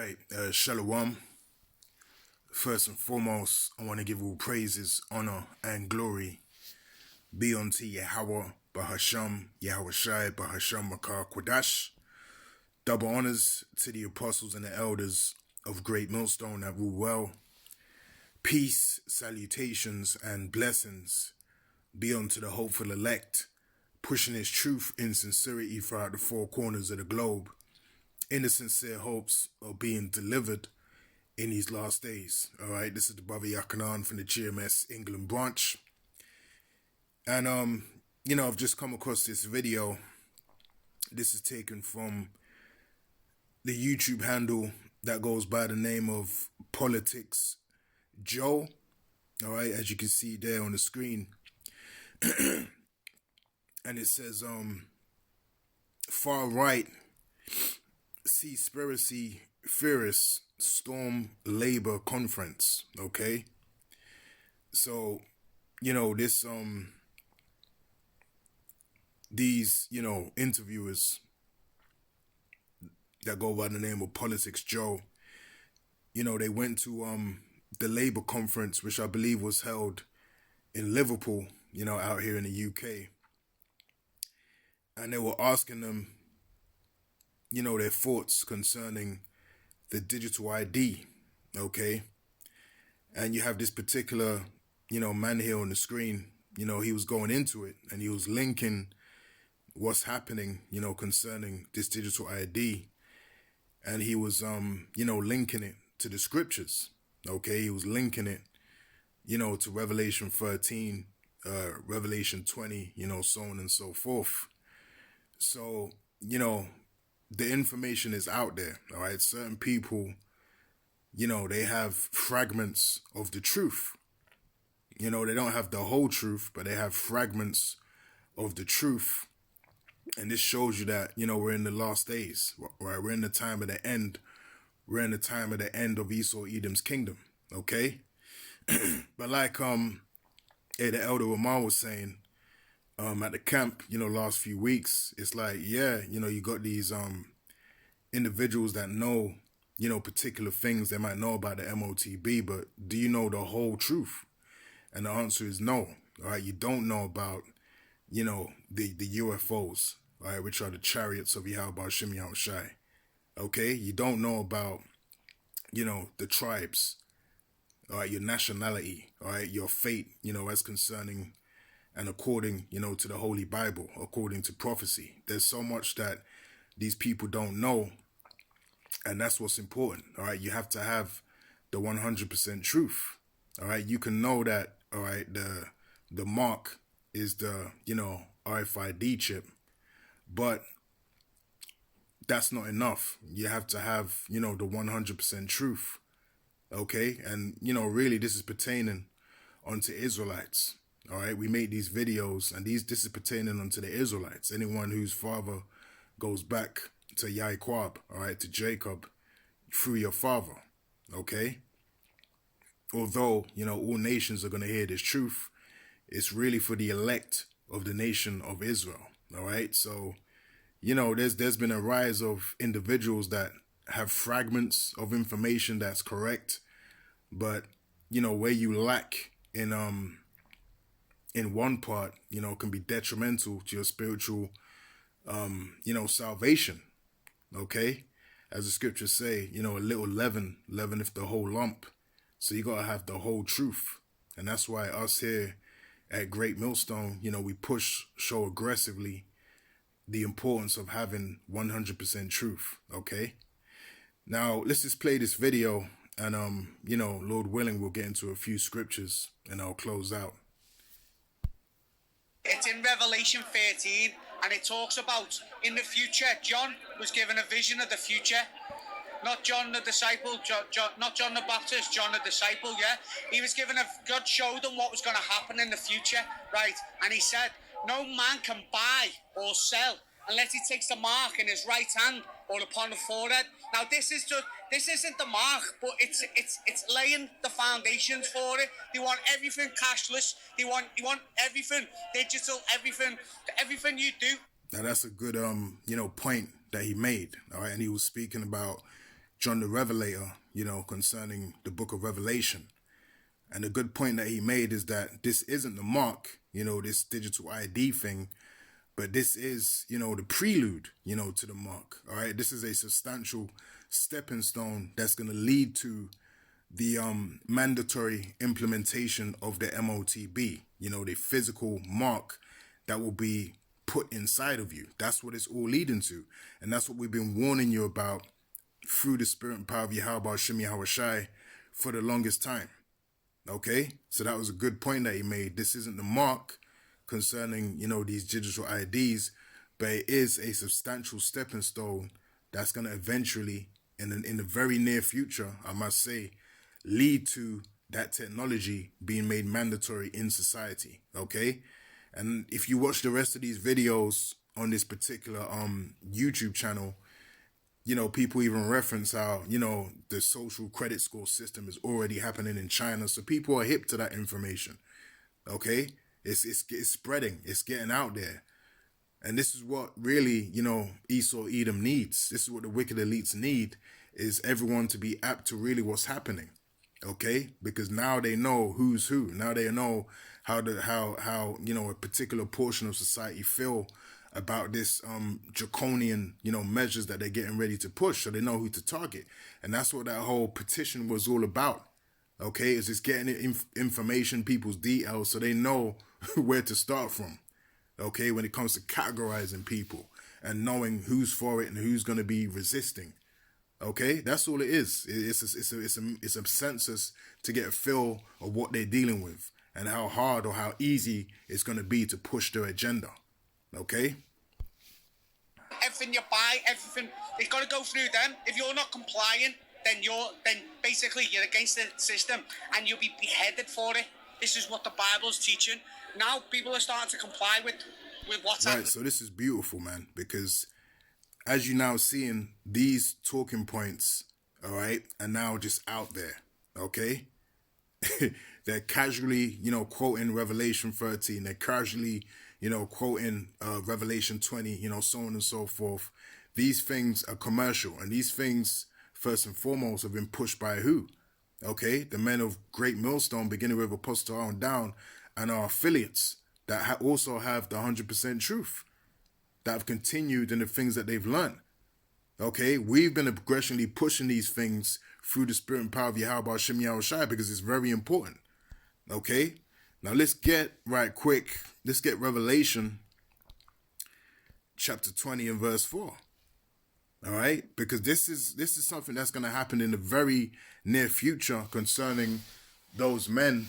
right, Shalom. First and foremost, I want to give all praises, honor, and glory be unto Yahweh, Bahasham, Yahweh Shai, Bahasham, Makar, Quadash. Double honors to the apostles and the elders of Great Millstone that rule well. Peace, salutations, and blessings be unto the hopeful elect, pushing his truth in sincerity throughout the four corners of the globe, in the sincere hopes of being delivered in these last days. All right, this is the brother Yakanan from the GMS England branch. And, I've just come across this video. This is taken from the YouTube handle that goes by the name of Politics Joe. All right, as you can see there on the screen. And it says, far right, Seaspiracy Theorists Storm Labor Conference. Okay. So, this, these, interviewers that go by the name of Politics Joe, they went to, the Labour Conference, which I believe was held in Liverpool, out here in the UK. And they were asking them, their thoughts concerning the digital ID, okay? And you have this particular, man here on the screen, he was going into it and he was linking what's happening, concerning this digital ID. And he was, linking it to the scriptures, okay? He was linking it, to Revelation 13, Revelation 20, so on and so forth. So, the information is out there, all right? Certain people, they have fragments of the truth. They don't have the whole truth, but they have fragments of the truth. And this shows you that, we're in the last days, right? We're in the time of the end. We're in the time of the end of Esau Edom's kingdom, okay? But like the elder Ramon was saying, at the camp, last few weeks, it's like, yeah, you got these individuals that know, particular things. They might know about the MOTB, but do you know the whole truth? And the answer is no. All right, you don't know about, the UFOs, all right, which are the chariots of Yahweh Shem Yahweh Shai. Okay, you don't know about, the tribes, all right, your nationality, all right, your fate, as concerning and according, to the Holy Bible, according to prophecy. There's so much that these people don't know, and that's what's important, all right? You have to have the 100% truth, all right? You can know that, all right, the mark is the, RFID chip, but that's not enough. You have to have, the 100% truth, okay? And, really this is pertaining onto Israelites. All right, we made these videos, and this is pertaining unto the Israelites. Anyone whose father goes back to Yaquab, all right, to Jacob, through your father, okay? Although, all nations are going to hear this truth, it's really for the elect of the nation of Israel, all right? So, there's been a rise of individuals that have fragments of information that's correct, but, where you lack in one part, can be detrimental to your spiritual, salvation, okay? As the scriptures say, a little leaven leaveneth the whole lump. So you got to have the whole truth. And that's why us here at Great Millstone, we show aggressively the importance of having 100% truth, okay? Now, let's just play this video, and, Lord willing, we'll get into a few scriptures, and I'll close out. It's in Revelation 13, and it talks about in the future. John was given a vision of the future. Not John the disciple, not John the Baptist, John the disciple, yeah? He was given God showed him what was going to happen in the future, right? And he said, no man can buy or sell unless he takes the mark in his right hand or upon the forehead. Now this isn't the mark, but it's laying the foundations for it. They want everything cashless. They want everything digital, everything you do. Now that's a good point that he made. All right, and he was speaking about John the Revelator, concerning the book of Revelation. And a good point that he made is that this isn't the mark, this digital ID thing, but this is, the prelude, to the mark. All right. This is a substantial stepping stone that's going to lead to the mandatory implementation of the MOTB, the physical mark that will be put inside of you. That's what it's all leading to. And that's what we've been warning you about through the spirit and power of Yahweh Shem Yahawashi for the longest time. Okay, so that was a good point that he made. This isn't the mark concerning, these digital IDs, but it is a substantial stepping stone that's going to eventually, in the very near future, I must say, lead to that technology being made mandatory in society. Okay, and if you watch the rest of these videos on this particular YouTube channel, people even reference how, the social credit score system is already happening in China. So people are hip to that information. Okay? It's spreading. It's getting out there. And this is what really, Esau Edom needs. This is what the wicked elites need, is everyone to be apt to really what's happening. Okay? Because now they know who's who. Now they know how a particular portion of society feel about this draconian, measures that they're getting ready to push, so they know who to target. And that's what that whole petition was all about. Okay, is just getting information, people's details, so they know where to start from. Okay, when it comes to categorizing people and knowing who's for it and who's going to be resisting. Okay, that's all it is. It's a census to get a feel of what they're dealing with and how hard or how easy it's going to be to push their agenda. Okay? Everything you buy, everything, it's got to go through them. If you're not complying, then basically you're against the system and you'll be beheaded for it. This is what the Bible's teaching. Now people are starting to comply with what's happening. Right, so this is beautiful, man, because as you now seeing, these talking points, all right, are now just out there, okay? They're casually, quoting Revelation 13. They're casually, quoting Revelation 20, so on and so forth. These things are commercial, and these things, first and foremost, have been pushed by who? Okay, the men of Great Millstone, beginning with Apostle on down, and our affiliates that also have the 100% truth, that have continued in the things that they've learned. Okay, we've been aggressively pushing these things through the spirit and power of Yahweh Shem Yahawashi because it's very important. Okay, now let's get Revelation chapter 20 and verse 4. All right, because this is something that's going to happen in the very near future concerning those men,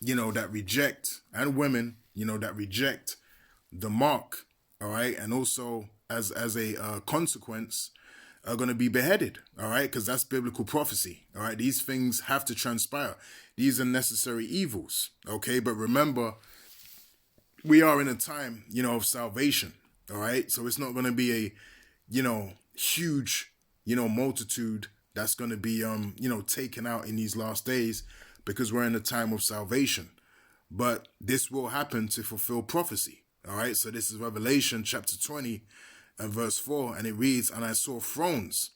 that reject, and women, that reject the mark. All right, and also as a consequence are going to be beheaded. All right, because that's biblical prophecy. All right, these things have to transpire. These are necessary evils. Okay, but remember, we are in a time, of salvation. All right, so it's not going to be a, huge, multitude that's going to be, taken out in these last days because we're in a time of salvation. But this will happen to fulfill prophecy. All right, so this is Revelation chapter 20 and verse 4, and it reads, "And I saw thrones,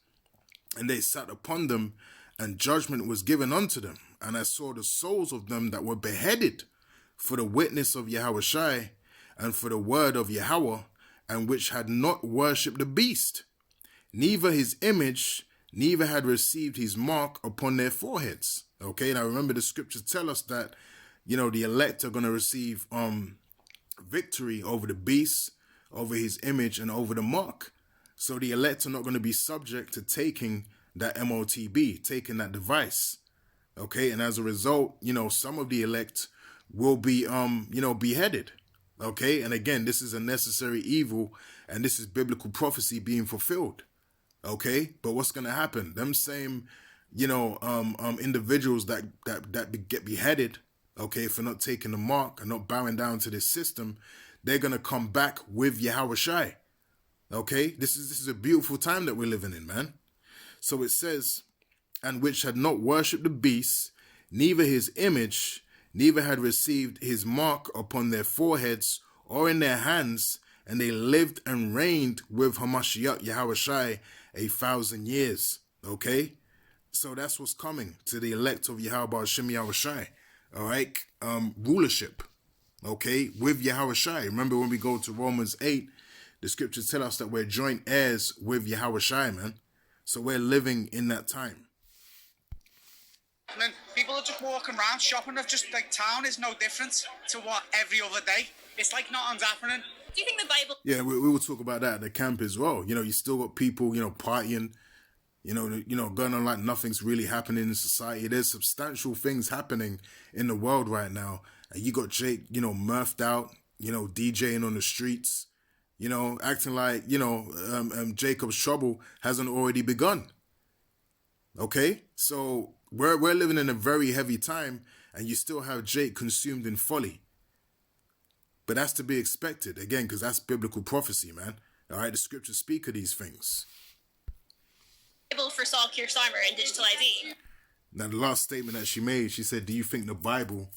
and they sat upon them, and judgment was given unto them. And I saw the souls of them that were beheaded for the witness of Yahawashi and for the word of Yahweh, and which had not worshipped the beast, neither his image, neither had received his mark upon their foreheads." Okay, now remember the scriptures tell us that, the elect are going to receive victory over the beast, over his image, and over the mark. So the elect are not going to be subject to taking that MOTB, taking that device. Okay, and as a result, some of the elect will be, beheaded. Okay, and again, this is a necessary evil, and this is biblical prophecy being fulfilled. Okay, but what's going to happen? Them same, individuals that get beheaded, okay, for not taking the mark and not bowing down to this system, they're going to come back with Yahawashi. Okay, this is a beautiful time that we're living in, man. So it says, "And which had not worshipped the beast, neither his image, neither had received his mark upon their foreheads or in their hands, and they lived and reigned with Hamashiach Yahawashi 1,000 years." Okay? So that's what's coming to the elect of Yahweh Shem Yahushai. All right? Rulership. Okay? With Yahushai. Remember when we go to Romans 8, the scriptures tell us that we're joint heirs with Yahushai, man. So we're living in that time. And then people are just walking around shopping. Of just like town is no different to what every other day. It's like nothing's happening. Do you think the Bible? Yeah, we will talk about that at the camp as well. You know, you still got people, you know, partying, you know, going on like nothing's really happening in society. There's substantial things happening in the world right now. And you got Jake, you know, murphed out, you know, DJing on the streets, you know, acting like, you know, Jacob's trouble hasn't already begun. Okay, so we're living in a very heavy time, and you still have Jake consumed in folly. But that's to be expected, again, because that's biblical prophecy, man. All right, the scriptures speak of these things. Bible foresaw Keir Starmer and digital ID. Now, the last statement that she made, she said, do you think the Bible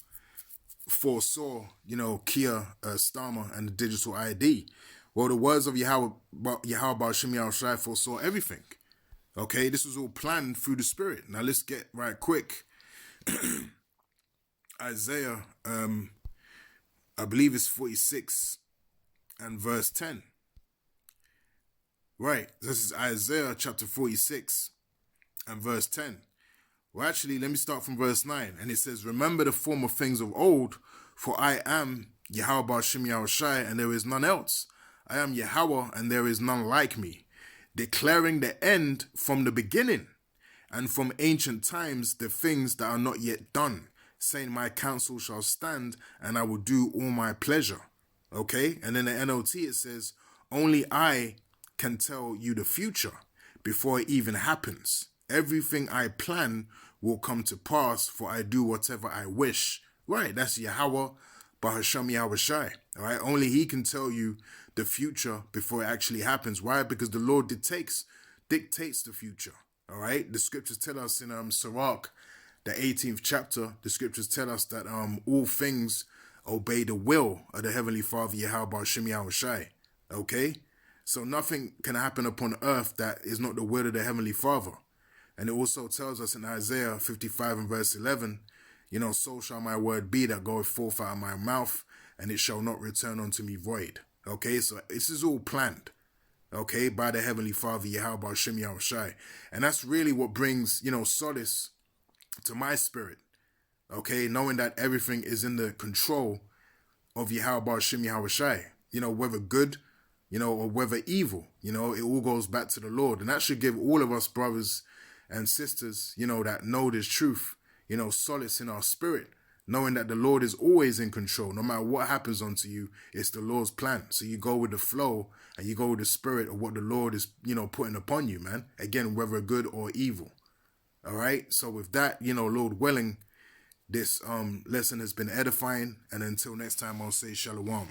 foresaw, you know, Keir Starmer and the digital ID? Well, the words of Yahweh Shem Yahushai foresaw everything. Okay, this was all planned through the Spirit. Now let's get right quick. Isaiah, I believe it's 46 and verse 10. Right, this is Isaiah chapter 46 and verse 10. Well, actually, let me start from verse 9. And it says, remember the former things of old, for I am Yahweh Shem Yahushai, and there is none else. I am Yahweh, and there is none like me, declaring the end from the beginning, and from ancient times the things that are not yet done, saying my counsel shall stand, and I will do all my pleasure. Okay? And in the NLT it says, only I can tell you the future before it even happens. Everything I plan will come to pass, for I do whatever I wish. Right, that's Yahweh Bahasham Yahushai. All right, only he can tell you the future before it actually happens. Why? Because the Lord dictates the future. All right, the scriptures tell us in Sirach, the 18th chapter, the scriptures tell us that all things obey the will of the Heavenly Father Yahweh Shem Yahushai. Okay, so nothing can happen upon earth that is not the will of the Heavenly Father. And it also tells us in Isaiah 55 and verse 11, you know, so shall my word be that goeth forth out of my mouth, and it shall not return unto me void. Okay, so this is all planned, okay, by the Heavenly Father, Yahweh Shem Yahushai. And that's really what brings, you know, solace to my spirit, okay, knowing that everything is in the control of Yahweh Shem Yahushai, you know, whether good, you know, or whether evil, you know, it all goes back to the Lord. And that should give all of us brothers and sisters, you know, that know this truth, you know, solace in our spirit, knowing that the Lord is always in control. No matter what happens unto you, it's the Lord's plan. So you go with the flow and you go with the spirit of what the Lord is, you know, putting upon you, man. Again, whether good or evil. All right. So with that, you know, Lord willing, this lesson has been edifying. And until next time, I'll say shalom.